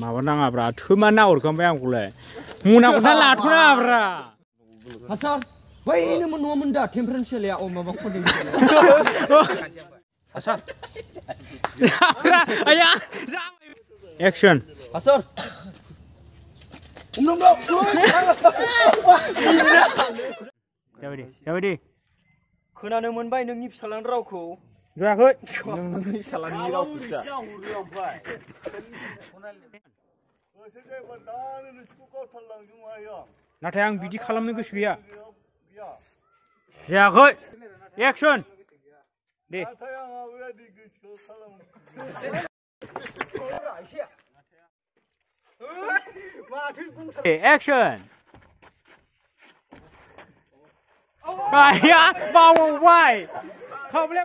माबा नाङाब्रा थोमा नाहरखांबाय आंखौलाय मनाखौना लाथ'नाङाब्रा हासार बैनोमोन नङामोन दा टेम्पारेन सेलाया अ माबा खनदों हासार आया एक्शन हासार जाबायदि खोनानो मोनबाय नोंनि फिसालानि रावखौ जायाखै नोंनि फिसालानि रावखौ नाथाय आं बिदि खालामनो गोसो गैया जायाखै एक्शन दे एक्शन आया बावबाय खावले